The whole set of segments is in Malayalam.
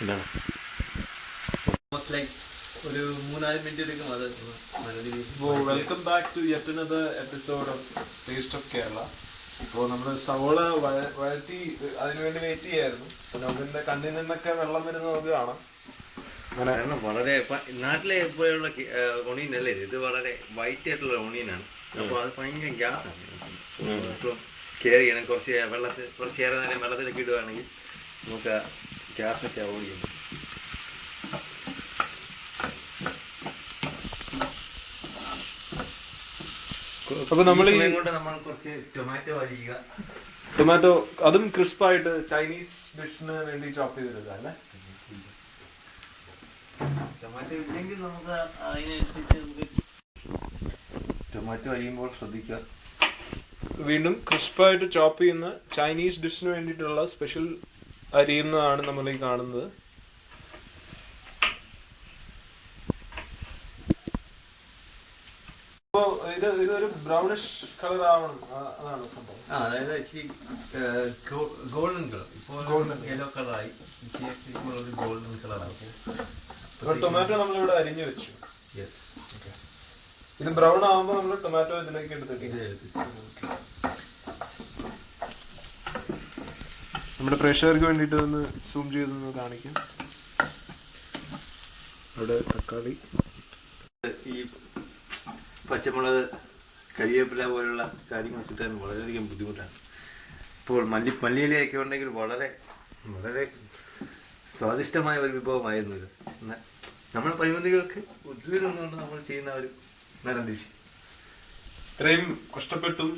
എന്താണ് ഒരു 3-4 മിനിറ്റ് എടുക്കും അത്. Welcome back to yet another episode of taste of Kerala. ഇപ്പോൾ നമ്മൾ സവോള വഴറ്റി അതിനുവേണ്ടി വെയിറ്റ് ചെയ്യായിരുന്നു. നമുക്കിന്റെ കണ്ണിൽ നിന്നൊക്കെ വെള്ളം വരുന്ന നമുക്ക് കാണാം. കാരണം വളരെ നാട്ടിലെ എപ്പോഴുള്ള ഒണിയൻ അല്ലേ ഇത്, വളരെ വൈറ്റ് ആയിട്ടുള്ള ഒണിയനാണ്. അപ്പോൾ അത് ഭയങ്കര ഗ്യാസാണ്. ഇപ്പം കെയർ ചെയ്യണം. കുറച്ചേറെ നേരം വെള്ളത്തിലൊക്കെ ഇടുകയാണെങ്കിൽ നമുക്ക് ഗ്യാസൊക്കെ അവോയ്ഡ് ചെയ്യണം. അപ്പൊ നമ്മൾ കുറച്ച് ടൊമാറ്റോ അരിയുക. ടൊമാറ്റോ അതും ക്രിസ്പായിട്ട് ചൈനീസ് ഡിഷിന് വേണ്ടി ചോപ്പ് ചെയ്തെടുക്കുക അല്ലേ? ടൊമാറ്റോ ഇല്ലെങ്കിൽ നമുക്ക് അതിനനുസരിച്ച് നമുക്ക് ടൊമാറ്റോ അരിയുമ്പോൾ ശ്രദ്ധിക്കുക. വീണ്ടും ക്രിസ്പായിട്ട് ചോപ്പ് ചെയ്യുന്ന ചൈനീസ് ഡിഷിന് വേണ്ടിയിട്ടുള്ള സ്പെഷ്യൽ അരിയുന്നതാണ് നമ്മൾ ഈ കാണുന്നത്. ഇതൊരു ബ്രൗണിഷ് കളർ ആവണം, അതാണ് സംഭവം. അതായത് ഇച്ചിരി ഗോൾഡൻ കളർ. ഇപ്പോൾ യെല്ലോ കളറായി, ഇപ്പോൾ ഒരു ഗോൾഡൻ കളറാകും. ടൊമാറ്റോ നമ്മളിവിടെ അരിഞ്ഞു വെച്ചു. ഇത് ബ്രൗൺ ആവുമ്പോൾ നമ്മൾ ടൊമാറ്റോ ഇതിലേക്ക് എടുത്തിട്ട് നമ്മുടെ പ്രേക്ഷകർക്ക് വേണ്ടിയിട്ട് ഒന്ന് സൂം ചെയ്തൊന്ന് കാണിക്കാം. അവിടെ തക്കാളി, ഈ പച്ചമുളക്, കരിവേപ്പില പോലുള്ള കാര്യങ്ങൾ കിട്ടാൻ വളരെയധികം ബുദ്ധിമുട്ടാണ്. ഇപ്പോൾ മല്ലിയിലയൊക്കെ ഉണ്ടെങ്കിൽ വളരെ വളരെ സ്വാദിഷ്ടമായ ഒരു വിഭവമായിരുന്നു ഇത്. നമ്മുടെ പരിമിതികൾക്ക് ഉദ്വേഗം നമ്മൾ ചെയ്യുന്ന ഒരു നല്ല ഡിഷ്. ഇത്രയും കഷ്ടപ്പെട്ടും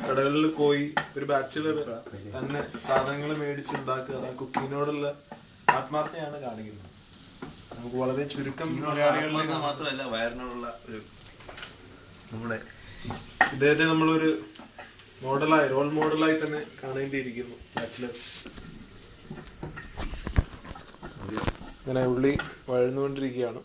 കടകളിൽ പോയി ഒരു ബാച്ചിലർ തന്നെ സാധനങ്ങൾ മേടിച്ചുണ്ടാക്കുക, കുക്കിങ്ങിനോടുള്ള ആത്മാർത്ഥതയാണ് കാണിക്കുന്നത്. നമുക്ക് വളരെ ചുരുക്കം മലയാളികളിൽ മാത്രമല്ല വയറിനോടുള്ള ഒരു നമ്മുടെ ഇദ്ദേഹത്തെ നമ്മളൊരു മോഡലായി, റോൾ മോഡലായി തന്നെ കാണേണ്ടിയിരിക്കുന്നു ബാച്ചിലേഴ്സ്. ഇങ്ങനെ ഉള്ളി വഴന്നുകൊണ്ടിരിക്കുകയാണ്.